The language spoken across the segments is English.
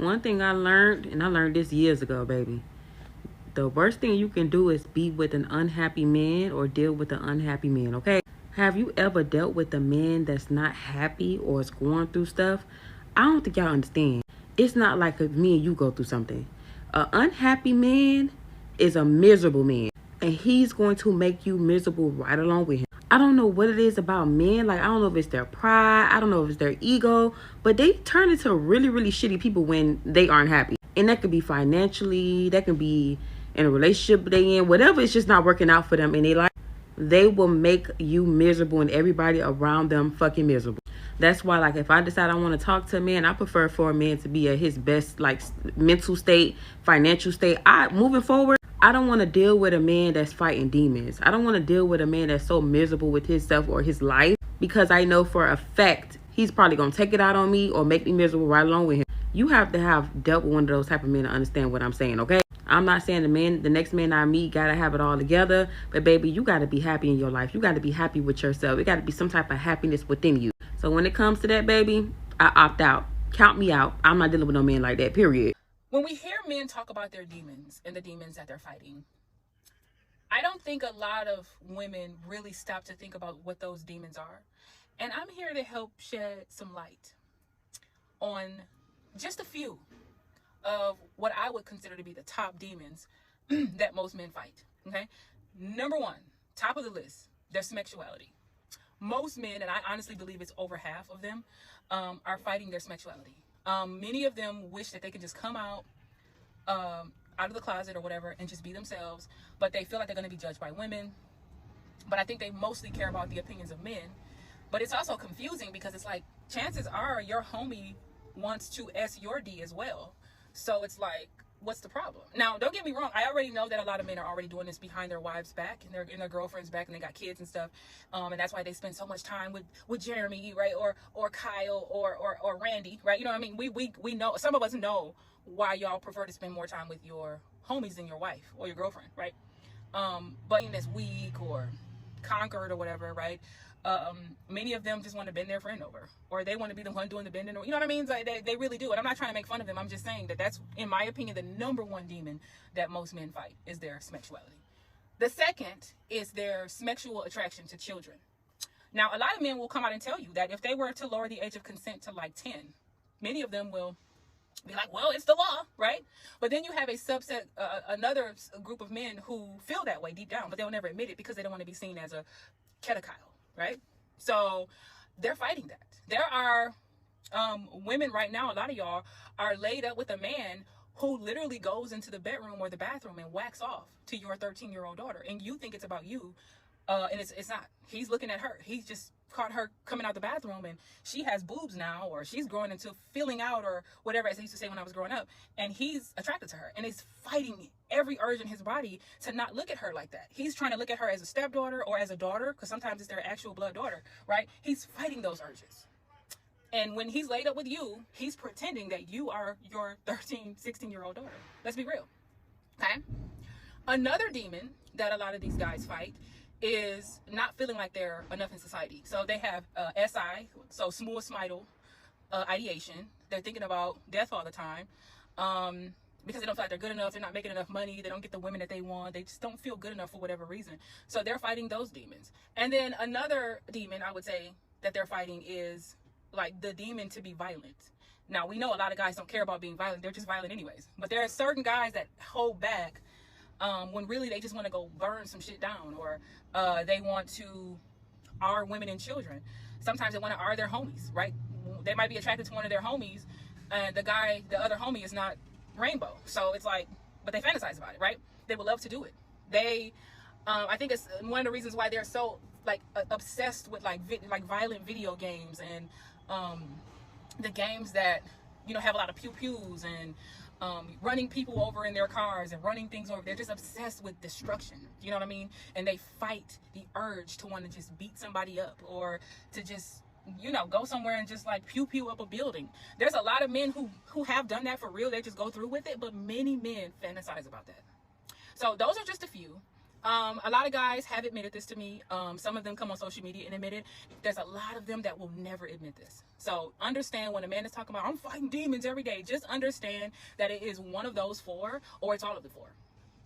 One thing I learned, and I learned this years ago, baby. The worst thing you can do is be with an unhappy man or deal with an unhappy man, okay? Have you ever dealt with a man that's not happy or is going through stuff? I don't think y'all understand. It's not like if me and you go through something. An unhappy man is a miserable man, and he's going to make you miserable right along with him. I don't know what it is about men. Like, I don't know if it's their pride. I don't know if it's their ego. But they turn into really, really shitty people when they aren't happy. And that could be financially. That can be in a relationship they in. Whatever, it's just not working out for them in their life. They will make you miserable and everybody around them fucking miserable. That's why, like, if I decide I want to talk to a man, I prefer for a man to be at his best, like, mental state, financial state. Moving forward, I don't want to deal with a man that's fighting demons. I don't want to deal with a man that's so miserable with himself or his life, because I know for a fact he's probably going to take it out on me or make me miserable right along with him. You have to have dealt with one of those type of men to understand what I'm saying, okay? I'm not saying the next man I meet got to have it all together, but baby, you got to be happy in your life. You got to be happy with yourself. It got to be some type of happiness within you. So when it comes to that, baby, I opt out. Count me out. I'm not dealing with no man like that, period. When we hear men talk about their demons and the demons that they're fighting, I don't think a lot of women really stop to think about what those demons are. And I'm here to help shed some light on just a few of what I would consider to be the top demons that most men fight. Okay. Number one, top of the list, their sexuality. Most men, and I honestly believe it's over half of them, are fighting their sexuality. Many of them wish that they could just come out of the closet or whatever and just be themselves, but they feel like they're going to be judged by women. But I think they mostly care about the opinions of men. But it's also confusing because it's like, chances are your homie wants to S your D as well. So it's like, what's the problem? Now, don't get me wrong. I already know that a lot of men are already doing this behind their wives' back and their girlfriends' back, and they got kids and stuff. And that's why they spend so much time with Jeremy, right? Or Kyle or Randy, right? You know what I mean? We know, some of us know why y'all prefer to spend more time with your homies than your wife or your girlfriend, right? But that's weak or conquered or whatever, right? Many of them just want to bend their friend over, or they want to be the one doing the bending, or you know what I mean? Like they really do. And I'm not trying to make fun of them. I'm just saying that that's, in my opinion, the number one demon that most men fight is their sexuality. The second is their sexual attraction to children. Now, a lot of men will come out and tell you that if they were to lower the age of consent to like 10, many of them will be like, well, it's the law, right? But then you have a subset, another group of men who feel that way deep down, but they'll never admit it because they don't want to be seen as a pedophilia, right? So they're fighting that. There are women right now, a lot of y'all are laid up with a man who literally goes into the bedroom or the bathroom and whacks off to your 13-year-old daughter, and you think it's about you, and it's not. He's looking at her. He's just caught her coming out the bathroom, and she has boobs now, or she's growing into filling out, or whatever, as I used to say when I was growing up, and he's attracted to her, and is fighting every urge in his body to not look at her like that. He's trying to look at her as a stepdaughter or as a daughter, because sometimes it's their actual blood daughter, right? He's fighting those urges. And when he's laid up with you, he's pretending that you are your 13, 16-year-old daughter. Let's be real. Okay? Another demon that a lot of these guys fight is not feeling like they're enough in society. So they have SI, so suicidal ideation. They're thinking about death all the time because they don't feel like they're good enough. They're not making enough money. They don't get the women that they want. They just don't feel good enough for whatever reason. So they're fighting those demons. And then another demon I would say that they're fighting is like the demon to be violent. Now, we know a lot of guys don't care about being violent. They're just violent anyways. But there are certain guys that hold back when really they just want to go burn some shit down, or they want to R women and children. Sometimes they want to R their homies, right? They might be attracted to one of their homies, and the other homie is not rainbow. So it's like, but they fantasize about it, right? They would love to do it. They, I think it's one of the reasons why they're so like obsessed with like violent video games and the games that, you know, have a lot of pew-pews and running people over in their cars and running things over. They're just obsessed with destruction. You know what I mean? And they fight the urge to want to just beat somebody up, or to just, you know, go somewhere and just like pew up a building. There's a lot of men who have done that for real. They just go through with it, but many men fantasize about that. So those are just a few. A lot of guys have admitted this to me. Some of them come on social media and admit it. There's a lot of them that will never admit this. So understand when a man is talking about, I'm fighting demons every day, just understand that it is one of those four, or it's all of the four.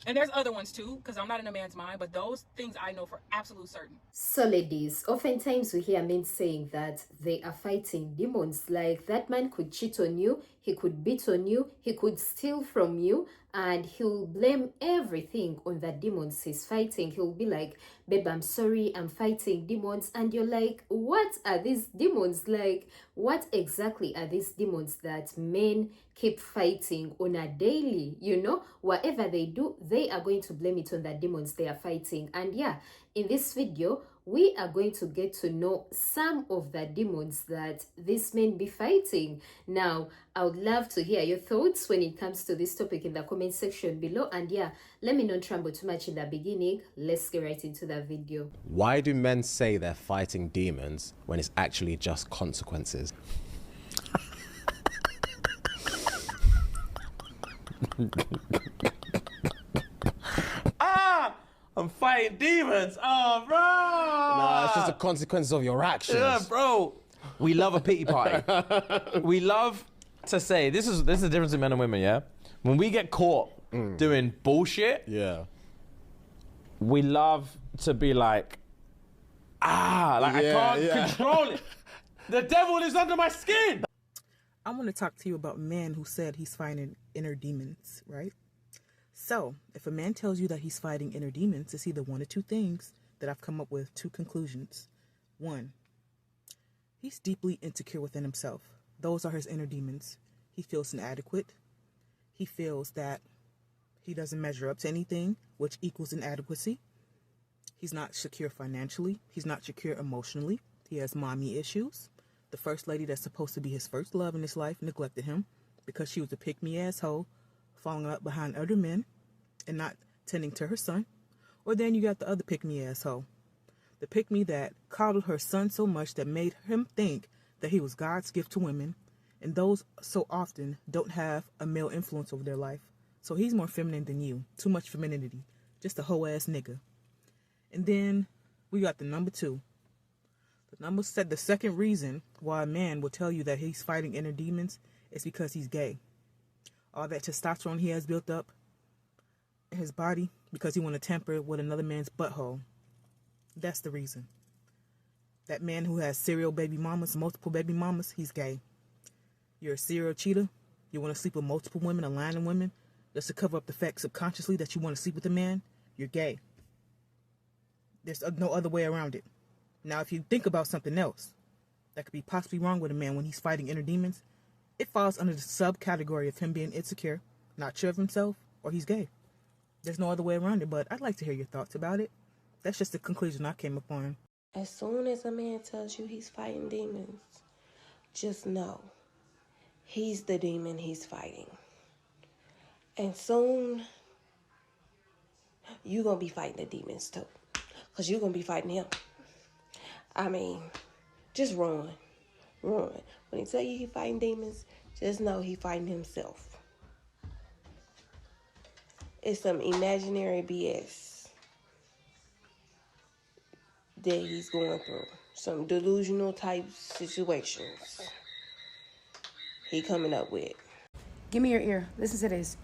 And there's other ones too, because I'm not in a man's mind, but those things I know for absolute certain. So, ladies, oftentimes we hear men saying that they are fighting demons. Like, that man could cheat on you, he could beat on you, he could steal from you, and he'll blame everything on the demons he's fighting. He'll be like, babe, I'm sorry, I'm fighting demons. And you're like, what are these demons? Like, what exactly are these demons that men keep fighting on a daily? You know, whatever they do, they are going to blame it on the demons they are fighting. And yeah, in this video, we are going to get to know some of the demons that these men be fighting. Now, I would love to hear your thoughts when it comes to this topic in the comment section below. And yeah, let me not tremble too much in the beginning. Let's get right into the video. Why do men say they're fighting demons when it's actually just consequences? I'm fighting demons. Oh, bro. Nah, it's just the consequences of your actions. Yeah, bro. We love a pity party. We love to say, this is the difference in men and women, yeah? When we get caught doing bullshit, Yeah. we love to be like, I can't control it. The devil is under my skin. I want to talk to you about a man who said he's fighting inner demons, right? So, if a man tells you that he's fighting inner demons, it's either one of two things that I've come up with, two conclusions. One, he's deeply insecure within himself. Those are his inner demons. He feels inadequate. He feels that he doesn't measure up to anything, which equals inadequacy. He's not secure financially. He's not secure emotionally. He has mommy issues. The first lady that's supposed to be his first love in his life neglected him because she was a pick-me asshole, falling up behind other men and not tending to her son. Or then you got the other pick-me asshole, the pick-me that coddled her son so much that made him think that he was God's gift to women, and those so often don't have a male influence over their life. So he's more feminine than you. Too much femininity. Just a hoe ass nigga. And then we got the number two. The number said the second reason why a man will tell you that he's fighting inner demons is because he's gay. All that testosterone he has built up in his body because he want to tamper with another man's butthole. That's the reason. That man who has serial baby mamas, multiple baby mamas, he's gay. You're a serial cheater. You want to sleep with multiple women, aligning women, just to cover up the fact subconsciously that you want to sleep with a man. You're gay. There's no other way around it. Now, if you think about something else that could be possibly wrong with a man when he's fighting inner demons, it falls under the subcategory of him being insecure, not sure of himself, or he's gay. There's no other way around it, but I'd like to hear your thoughts about it. That's just the conclusion I came upon. As soon as a man tells you he's fighting demons, just know he's the demon he's fighting. And soon, you're going to be fighting the demons too, because you're going to be fighting him. I mean, just run. When he tell you he fighting demons, just know he fighting himself. It's some imaginary BS that he's going through. Some delusional type situations he coming up with. Give me your ear. Listen to this.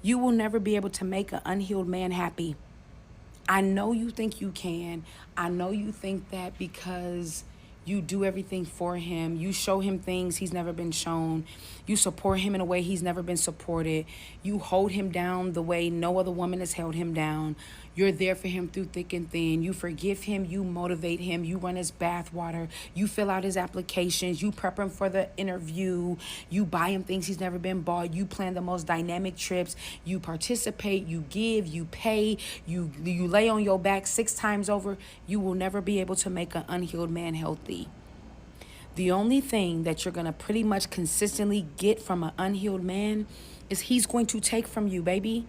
You will never be able to make an unhealed man happy. I know you think you can. I know you think that because you do everything for him. You show him things he's never been shown. You support him in a way he's never been supported. You hold him down the way no other woman has held him down. You're there for him through thick and thin. You forgive him. You motivate him. You run his bathwater. You fill out his applications. You prep him for the interview. You buy him things he's never been bought. You plan the most dynamic trips. You participate. You give. You pay. You lay on your back 6 times over. You will never be able to make an unhealed man healthy. The only thing that you're going to pretty much consistently get from an unhealed man is he's going to take from you, baby.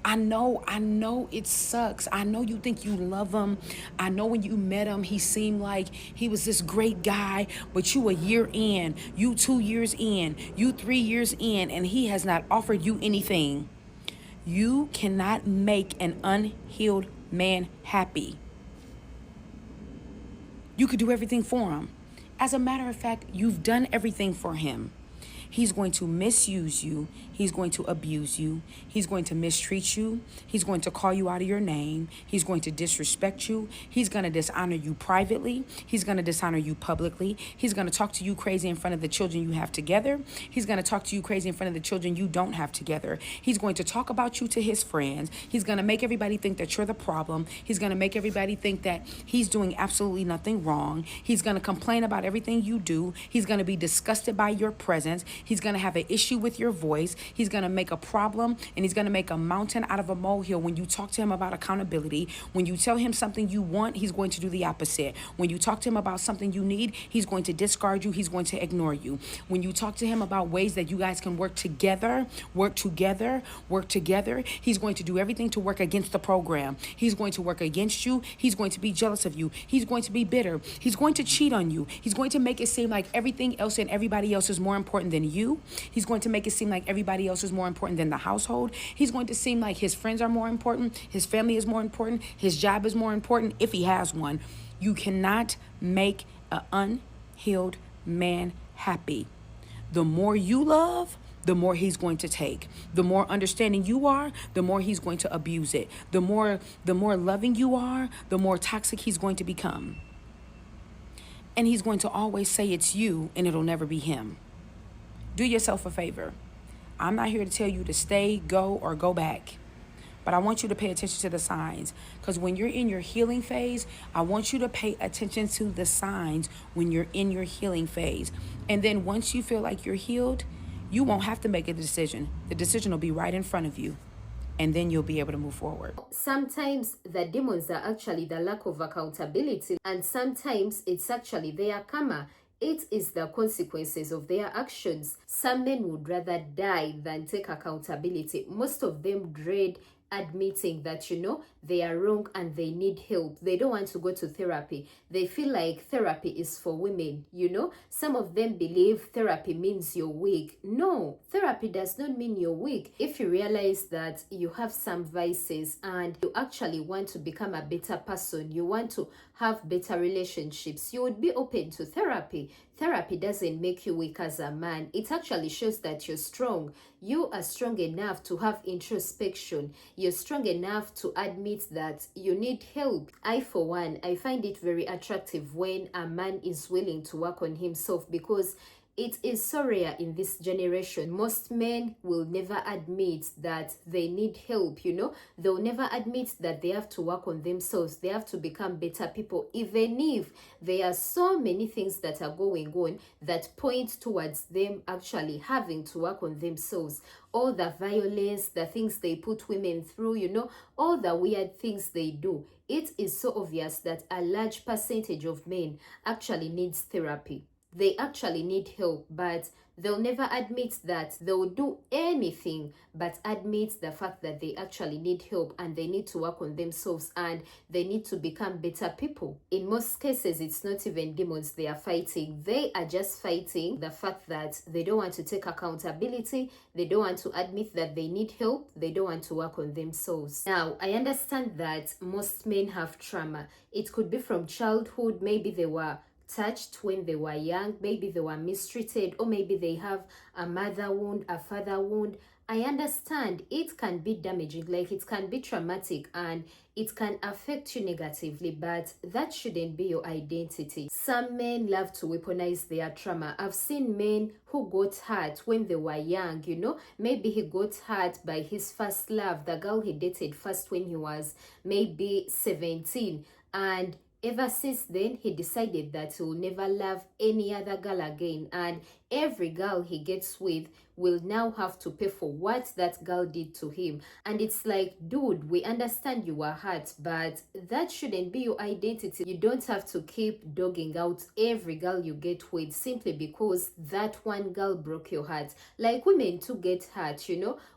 I know it sucks. I know you think you love him. I know when you met him, he seemed like he was this great guy, but you a year in, you 2 years in, you 3 years in, and he has not offered you anything. You cannot make an unhealed man happy. You could do everything for him. As a matter of fact, you've done everything for him. He's going to misuse you. He's going to abuse you. He's going to mistreat you. He's going to call you out of your name. He's going to disrespect you. He's going to dishonor you privately. He's going to dishonor you publicly. He's going to talk to you crazy in front of the children you have together. He's going to talk to you crazy in front of the children you don't have together. He's going to talk about you to his friends. He's going to make everybody think that you're the problem. He's going to make everybody think that he's doing absolutely nothing wrong. He's going to complain about everything you do. He's going to be disgusted by your presence. He's going to have an issue with your voice. He's going to make a problem, and he's going to make a mountain out of a molehill when you talk to him about accountability. When you tell him something you want, he's going to do the opposite. When you talk to him about something you need, he's going to discard you. He's going to ignore you. When you talk to him about ways that you guys can work together, he's going to do everything to work against the program. He's going to work against you. He's going to be jealous of you. He's going to be bitter. He's going to cheat on you. He's going to make it seem like everything else and everybody else is more important than you. He's going to make it seem like everybody else is more important than the household. He's going to seem like his friends are more important. His family is more important. His job is more important if he has one. You cannot make an unhealed man happy. The more you love, the more he's going to take. The more understanding you are, the more he's going to abuse it. The more loving you are, the more toxic he's going to become. And he's going to always say it's you, and it'll never be him. Do yourself a favor. I'm not here to tell you to stay, go, or go back. But I want you to pay attention to the signs. Because when you're in your healing phase, I want you to pay attention to the signs when you're in your healing phase. And then once you feel like you're healed, you won't have to make a decision. The decision will be right in front of you. And then you'll be able to move forward. Sometimes the demons are actually the lack of accountability, and sometimes it's actually their karma. It is the consequences of their actions. Some men would rather die than take accountability. Most of them dread admitting that, they are wrong and they need help. They don't want to go to therapy. They feel like therapy is for women, Some of them believe therapy means you're weak. No, therapy does not mean you're weak. If you realize that you have some vices and you actually want to become a better person, you want to have better relationships, you would be open to therapy. Therapy doesn't make you weak as a man. It actually shows that you're strong. You are strong enough to have introspection. You're strong enough to admit that you need help. For one, I find it very attractive when a man is willing to work on himself, because it is so rare in this generation. Most men will never admit that they need help, They'll never admit that they have to work on themselves. They have to become better people, even if there are so many things that are going on that point towards them actually having to work on themselves. All the violence, the things they put women through, all the weird things they do. It is so obvious that a large percentage of men actually needs therapy. They actually need help, but they'll never admit that. They'll do anything but admit the fact that they actually need help and they need to work on themselves and they need to become better people. In most cases, it's not even demons they are fighting. They are just fighting the fact that they don't want to take accountability. They don't want to admit that they need help. They don't want to work on themselves. Now, I understand that most men have trauma. It could be from childhood. Maybe they were touched when they were young, maybe they were mistreated, or maybe they have a mother wound, a father wound. I understand it can be damaging, like it can be traumatic and it can affect you negatively, but that shouldn't be your identity. Some men love to weaponize their trauma. I've seen men who got hurt when they were young, maybe he got hurt by his first love, the girl he dated first when he was maybe 17, and ever since then, he decided that he will never love any other girl again. And every girl he gets with will now have to pay for what that girl did to him. And it's like, dude, we understand you were hurt, but that shouldn't be your identity. You don't have to keep dogging out every girl you get with simply because that one girl broke your heart. Like, women too get hurt,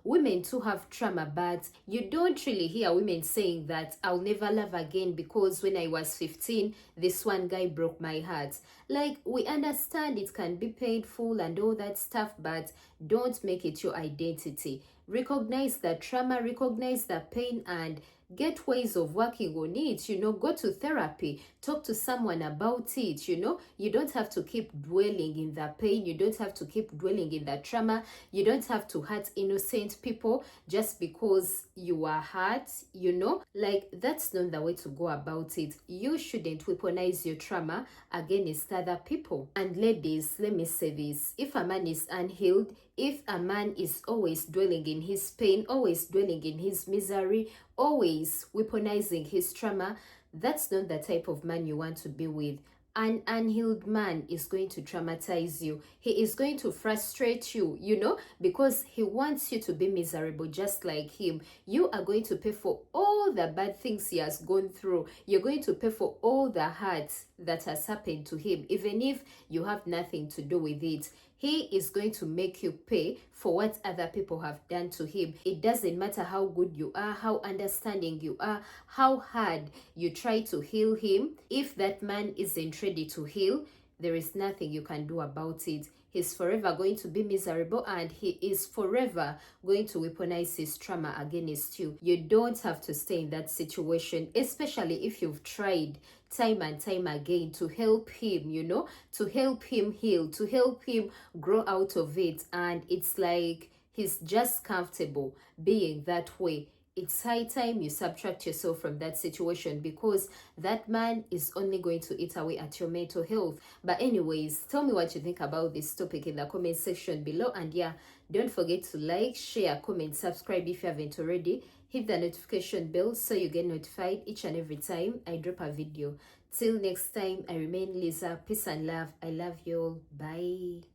Women too have trauma, but you don't really hear women saying that I'll never love again because when I was 15, this one guy broke my heart. Like, we understand it can be painful and all that stuff, but don't make it your identity. Recognize the trauma, recognize the pain, and get ways of working on it, you know, go to therapy, talk to someone about it, you know. You don't have to keep dwelling in the pain, you don't have to keep dwelling in the trauma, you don't have to hurt innocent people just because you are hurt, you know. Like, that's not the way to go about it. You shouldn't weaponize your trauma against other people. And ladies, let me say this: if a man is unhealed, if a man is always dwelling in his pain, always dwelling in his misery, always weaponizing his trauma, that's not the type of man you want to be with. An unhealed man is going to traumatize you. He is going to frustrate you, you know, because he wants you to be miserable just like him. You are going to pay for all the bad things he has gone through. You're going to pay for all the hurt that has happened to him, even if you have nothing to do with it. He is going to make you pay for what other people have done to him. It doesn't matter how good you are, how understanding you are, how hard you try to heal him. If that man isn't ready to heal, there is nothing you can do about it. He's forever going to be miserable, and he is forever going to weaponize his trauma against you. You don't have to stay in that situation, especially if you've tried time and time again to help him, you know, to help him heal, to help him grow out of it, and it's like he's just comfortable being that way. It's high time you subtract yourself from that situation, because that man is only going to eat away at your mental health. But anyways, tell me what you think about this topic in the comment section below. And yeah, don't forget to like, share, comment, subscribe if you haven't already. Hit the notification bell so you get notified each and every time I drop a video. Till next time, I remain Lisa. Peace and love. I love you all. Bye.